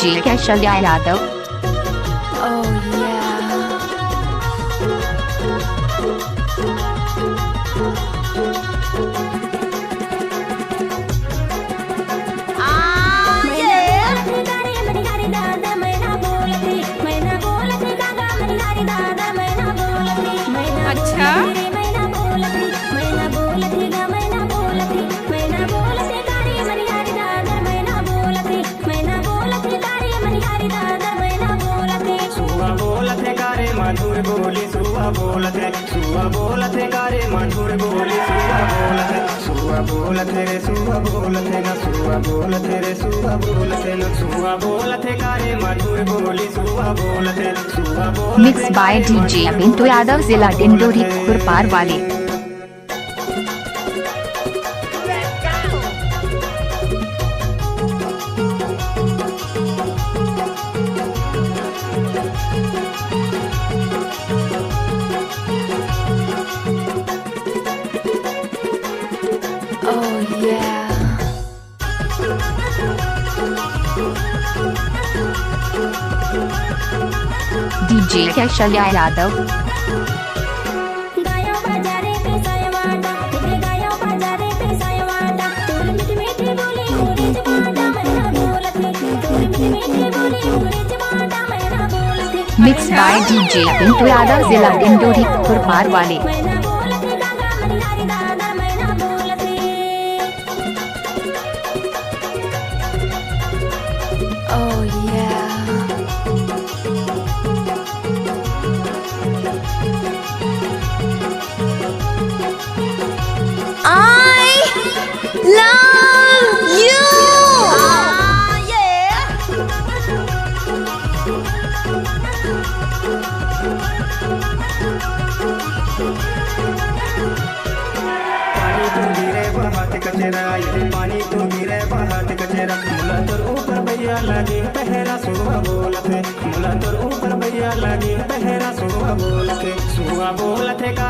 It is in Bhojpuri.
डीजे कैशल्या यादव। अच्छा मधुर बोली सुआ बोलत है, सुआ बोलत है कारे मधुर बोली सुआ बोलत है, सुआ बोलत है रे सुआ बोलत है ना, सुआ बोलत है रे सुआ बोलत है ना, सुआ बोलत है कारे मधुर बोली सुआ बोलत है, सुआ बोलत। Mix by DJ Pintu Yadav, जिला डिंडोरी खुरपार वाले। DJ Kaushalya Yadav. Mix by DJ Pintu Yadav, जिला डिंडोरी खुरपार वाले। पानी तो गिरे बहात कचरा, मुला तोर ऊपर भैया लगे पहरा सुआ बोलत है, मुला तोर ऊपर भैया लगे पहरा सुआ बोलत है, सुआ बोलत है कारे।